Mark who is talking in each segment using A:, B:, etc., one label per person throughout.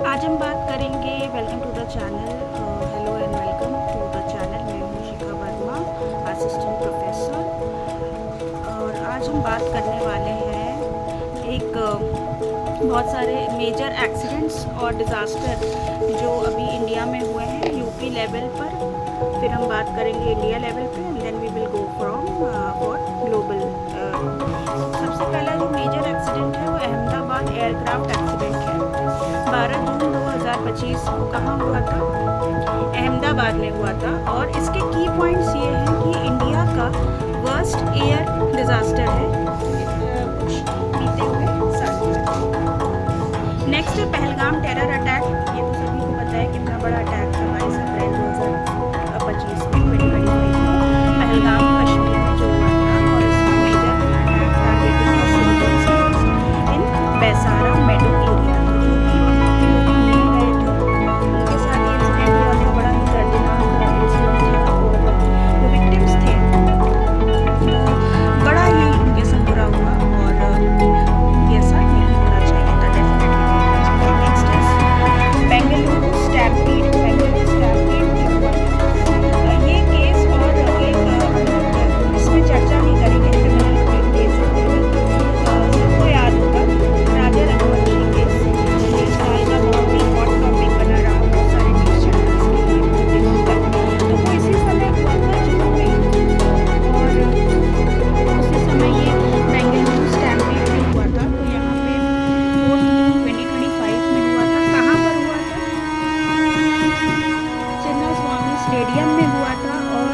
A: आज हम बात करेंगे welcome to the channel. Hello and welcome to the channel. मैं हूँ शिखा वर्मा, असिस्टेंट प्रोफेसर। और आज हम बात करने वाले हैं बहुत सारे मेजर एक्सीडेंट्स और डिज़ास्टर जो अभी इंडिया में हुए हैं यूपी लेवल पर। फिर हम बात करेंगे इंडिया लेवल पे and then we will go from for global. सबसे पहला जो मेजर एक्सीडेंट है वो अहमदाबाद एयरक्राफ्ट एक्सीडेंट है। 12 जून 2025 को कहाँ हुआ था? अहमदाबाद में हुआ था। और इसके की पॉइंट्स ये हैं कि इंडिया का वर्स्ट एयर डिज़ास्टर है कुछ बीते हुए साल में। नेक्स्ट है पहलगाम टेरर अटैक। ये तो सभी को पता है कितना बड़ा अटैक था 22 अप्रैल 2025 में 2025 को पहलगाम कश्मीर में जो हुआ था। और इसका मेजर अटैक टारगेटिंग इन बैसारा मेडो एरिया। स्टेडियम में हुआ था। और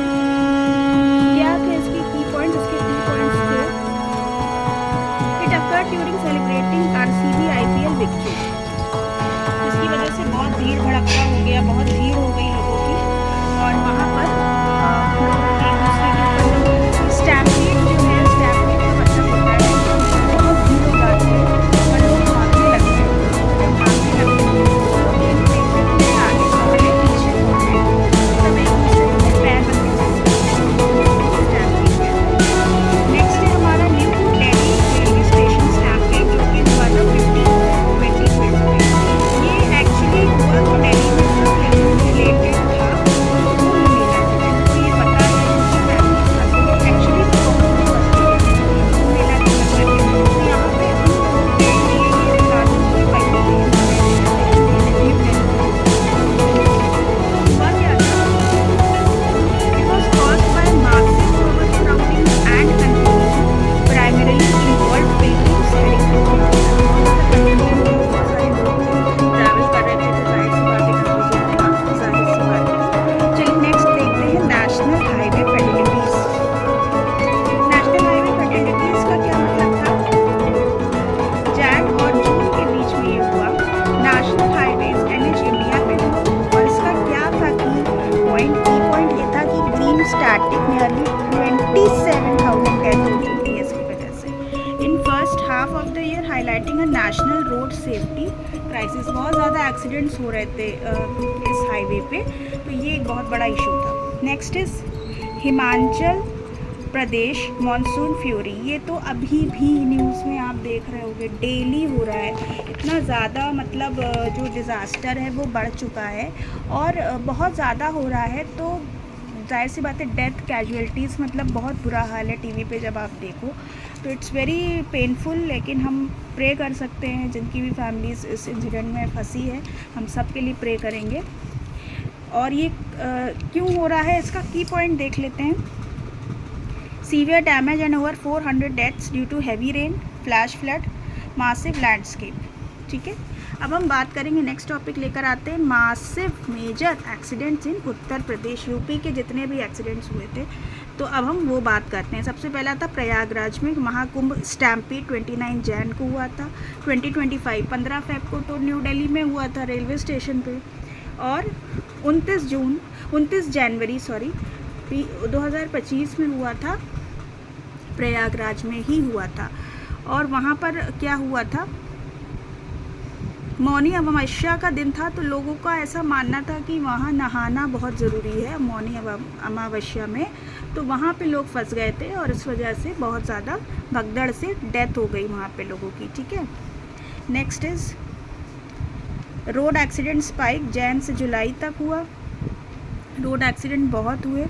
A: क्या थे इसके की पॉइंट्स? इसके की पॉइंट्स थे it occurred during celebrating RCB IPL victory. इसकी वजह से बहुत भीड़ भड़क्का हो गया, बहुत भीड़ हो गई लोगों की। और वहाँ पर एक दूसरे के ऊपर स्टैम्पीड जो है, स्टैम्पीड का मतलब होता है बहुत भीड़ हो जाती है और लोग भागने लगते हैं। जब भागने लगते हैं तो आगे दौड़े पीछे सब एक दूसरे के पैर बनते स्टैम्पीड। नेक्स्ट है हमारा new Delhi railway station stampede जो कि हुआ था 15/2020 में। ये एक्चुअली हुआ तो दिल्ली में रिलेटेड था कुंभ मेला से। तो ये पता है एक्चुअली तो कुंभ मेला के मतलब है। यहाँ पे हुआ क्या था? It was caused by massive overcrowding and confusion, primarily involved pilgrims heading to बहुत सारे लोग ट्रैवल कर रहे थे तो जाहिर सी बात है confusion होना जाहिर सी बात है। चलिए नेक्स्ट देखते हैं नेशनल हाईवे फैटिलिटीज़। नेशनल हाईवे फैटिलिटीज़ का क्या मतलब था? जैन और जून के बीच में ये हुआ। नेशनल हाईवेज एनएच इंडिया में हुआ। और इसका क्या था की पॉइंट ये था कि ग्रीन स्टैटिक नियरली 27,000 डेथ हो गई थी इसकी वजह से in first half of the year, highlighting a national road safety crisis. बहुत ज़्यादा एक्सीडेंट्स हो रहे थे इस हाईवे पे, तो ये एक बहुत बड़ा इशू था। Next is Himachal Pradesh monsoon fury. ये तो अभी भी न्यूज़ में आप देख रहे होंगे, डेली हो रहा है। इतना ज़्यादा मतलब जो डिज़ास्टर है वो बढ़ चुका है और बहुत ज़्यादा हो रहा है। तो जाहिर सी बात है डेथ कैजुअल्टीज़ मतलब बहुत बुरा हाल है। टीवी पे जब आप देखो तो इट्स वेरी पेनफुल। लेकिन हम प्रे कर सकते हैं जिनकी भी फैमिलीज़ इस इंसिडेंट में फंसी है, हम सब के लिए प्रे करेंगे। और ये क्यों हो रहा है इसका की पॉइंट देख लेते हैं। Severe damage and over 400 deaths due to heavy rain, flash flood, massive landscape. ठीक है, अब हम बात करेंगे, नेक्स्ट टॉपिक लेकर आते हैं massive major accidents in Uttar Pradesh. UP के जितने भी एक्सीडेंट्स हुए थे तो अब हम वो बात करते हैं। सबसे पहला था प्रयागराज में महाकुंभ स्टैम्पीड 29 जैन को हुआ था 2025। 15 फेब को तो न्यू दिल्ली में हुआ था रेलवे स्टेशन पे। और 29 जनवरी 2025 में हुआ था, प्रयागराज में ही हुआ था। और वहाँ पर क्या हुआ था, मौनी अमावस्या का दिन था। तो लोगों का ऐसा मानना था कि वहाँ नहाना बहुत ज़रूरी है मौनी अमावस्या में। तो वहाँ पे लोग फंस गए थे और इस वजह से बहुत ज़्यादा भगदड़ से डेथ हो गई वहाँ पे लोगों की। ठीक है, next is road accident spike Jain से जुलाई तक हुआ। रोड एक्सीडेंट बहुत हुए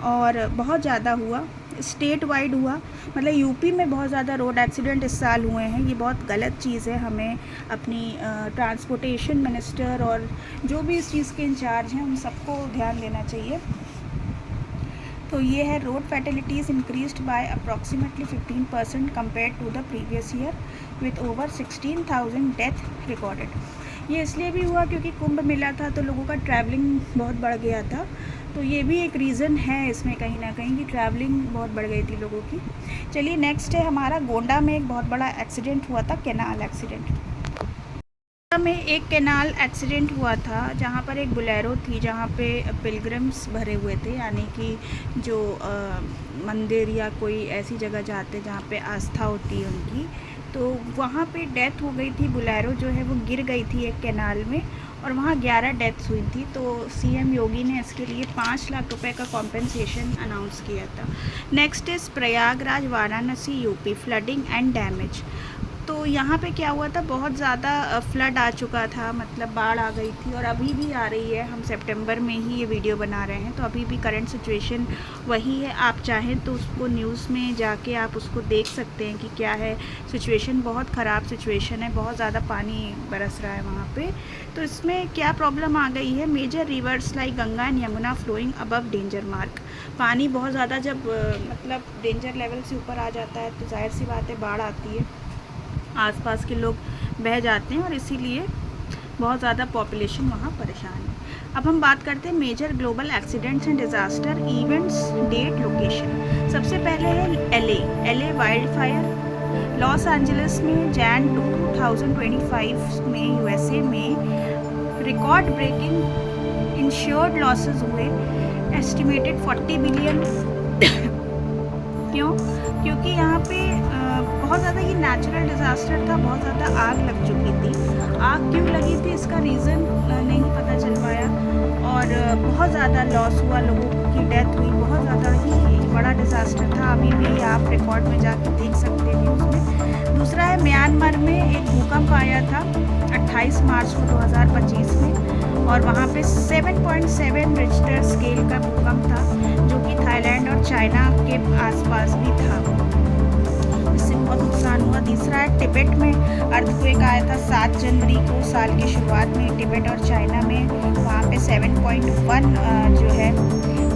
A: और बहुत ज़्यादा हुआ, स्टेट वाइड हुआ, मतलब यूपी में बहुत ज़्यादा रोड एक्सीडेंट इस साल हुए हैं। ये बहुत गलत चीज़ है, हमें अपनी ट्रांसपोर्टेशन मिनिस्टर और जो भी इस चीज़ के इंचार्ज हैं उन सबको ध्यान देना चाहिए। तो ये है road fatalities increased by approximately 15% compare to the previous year with over 16,000 death recorded. ये इसलिए भी हुआ क्योंकि कुंभ मेला था तो लोगों का ट्रैवलिंग बहुत बढ़ गया था, तो ये भी एक रीज़न है इसमें कहीं ना कहीं कि ट्रैवलिंग बहुत बढ़ गई थी लोगों की। चलिए नेक्स्ट है हमारा, गोंडा में एक बहुत बड़ा एक्सीडेंट हुआ था, कैनाल एक्सीडेंट। में एक कैनाल एक्सीडेंट हुआ था जहाँ पर एक बोलेरो थी जहाँ पे पिलग्रिम्स भरे हुए थे, यानी कि जो मंदिर या कोई ऐसी जगह जाते जहाँ पे आस्था होती है उनकी, तो वहाँ पे डेथ हो गई थी। बोलेरो जो है वो गिर गई थी एक कैनाल में और वहाँ 11 डेथ्स हुई थी। तो सीएम योगी ने इसके लिए 5 लाख रुपए का कॉम्पेंसेशन अनाउंस किया था। Next is Prayagraj Varanasi UP, flooding and damage. तो यहाँ पे क्या हुआ था, बहुत ज़्यादा फ्लड आ चुका था, मतलब बाढ़ आ गई थी और अभी भी आ रही है। हम सितंबर में ही ये वीडियो बना रहे हैं तो अभी भी करंट सिचुएशन वही है। आप चाहें तो उसको न्यूज़ में जाके आप उसको देख सकते हैं कि क्या है सिचुएशन। बहुत ख़राब सिचुएशन है, बहुत ज़्यादा पानी बरस रहा है वहाँ पे। तो इसमें क्या प्रॉब्लम आ गई है, major rivers like Ganga and Yamuna flowing above danger mark. पानी बहुत ज़्यादा जब मतलब डेंजर लेवल से ऊपर आ जाता है तो जाहिर सी बात है बाढ़ आती है, आसपास के लोग बह जाते हैं और इसीलिए बहुत ज़्यादा पॉपुलेशन वहाँ परेशान है। अब हम बात करते हैं major global accidents and disaster events, date, location. सबसे पहले है LA wild fire. Los Angeles में जैन 2025 में यूएसए में रिकॉर्ड ब्रेकिंग इंश्योर्ड लॉसेस हुए, एस्टिमेटेड 40 बिलियन। क्यों? क्योंकि यहाँ पे बहुत ज़्यादा ये नेचुरल डिज़ास्टर था, बहुत ज़्यादा आग लग चुकी थी। आग क्यों लगी थी इसका रीज़न नहीं पता चल पाया और बहुत ज़्यादा लॉस हुआ, लोगों की डेथ हुई, बहुत ज़्यादा ही बड़ा डिज़ास्टर था। अभी भी आप रिकॉर्ड में जाके देख सकते हैं न्यूज़ में। दूसरा है म्यांमार में एक भूकंप आया था 28 मार्च को 2025 में और वहाँ पे 7.7 रिक्टर स्केल का भूकंप था जो कि थाईलैंड और चाइना के आसपास भी था, इससे बहुत नुकसान हुआ। तीसरा है टिबेट में अर्थक्वेक आया था 7 जनवरी को साल की शुरुआत में, टिबेट और चाइना में। वहाँ पे 7.1 जो है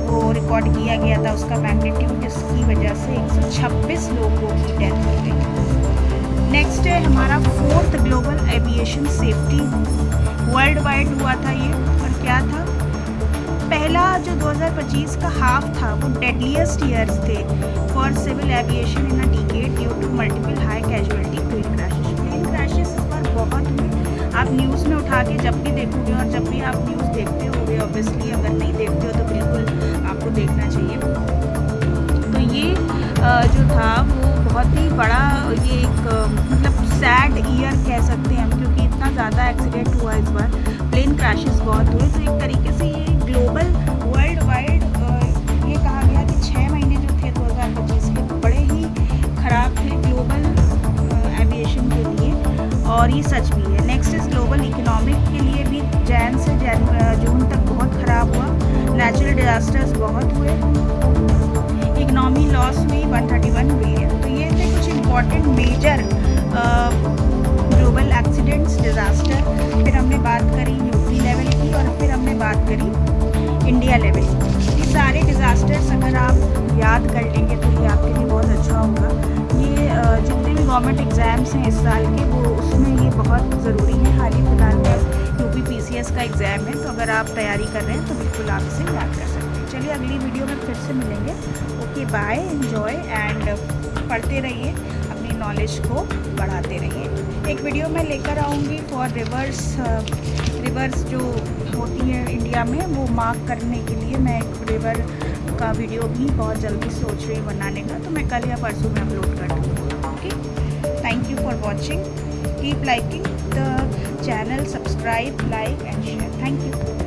A: वो रिकॉर्ड किया गया था उसका मैग्नीट्यूड, जिसकी वजह से 126 लोगों की डेथ हो गई। नेक्स्ट है हमारा 4th global aviation safety, world wide हुआ था ये। और क्या था, पहला जो 2025 का हाफ था वो डेडलीस्ट ईयर्स थे for civil aviation in a decade due to multiple high casualty plane crashes. Plane crashes इस बार बहुत हुए, आप न्यूज़ में उठा के जब भी देखोगे और जब भी आप न्यूज़ देखते होगे, ऑब्वियसली अगर नहीं देखते हो तो बिल्कुल आपको देखना चाहिए। तो ये जो था वो बहुत ही बड़ा, ये एक मतलब सैड ईयर कह सकते हैं हम, क्योंकि इतना ज़्यादा एक्सीडेंट हुआ इस बार, प्लेन क्रैशेस बहुत हुए। तो एक तरीके से ये ग्लोबल वर्ल्ड वाइड ये कहा गया कि 6 महीने जो थे 2025 के बड़े ही ख़राब थे ग्लोबल एविएशन के लिए, और ये सच भी है। नेक्स्ट इज़ ग्लोबल इकोनॉमिक के लिए भी जैन से जून तक बहुत ख़राब हुआ, नेचुरल डिज़ास्टर्स बहुत हुए, इकोनॉमी लॉस हुई 131 बिलियन। तो ये थे कुछ important major global accidents, disaster. फिर हमने बात करी यूपी लेवल की और फिर हमने बात करी इंडिया लेवल की। ये सारे डिज़ास्टर्स अगर आप याद कर लेंगे तो ये आपके लिए बहुत अच्छा होगा। ये जितने भी गवर्नमेंट एग्ज़ाम्स हैं इस साल के, वो उसमें ये बहुत ज़रूरी है। हाल ही फिलहाल में यूपी पीसीएस का एग्ज़ाम है, तो अगर आप तैयारी कर रहे हैं तो बिल्कुल आप इसे याद कर सकते हैं। चलिए अगली वीडियो में फिर से मिलेंगे। ओके बाय, एंजॉय एंड पढ़ते रहिए, अपनी नॉलेज को बढ़ाते रहिए। एक वीडियो मैं लेकर आऊँगी फॉर रिवर्स जो होती है इंडिया में, वो मार्क करने के लिए मैं एक रिवर का वीडियो भी बहुत जल्दी सोच रही हूँ बनाने का, तो मैं कल या परसों में अपलोड कर दूँगी। Okay, thank you for watching, keep liking the channel, subscribe, like and share. Thank you.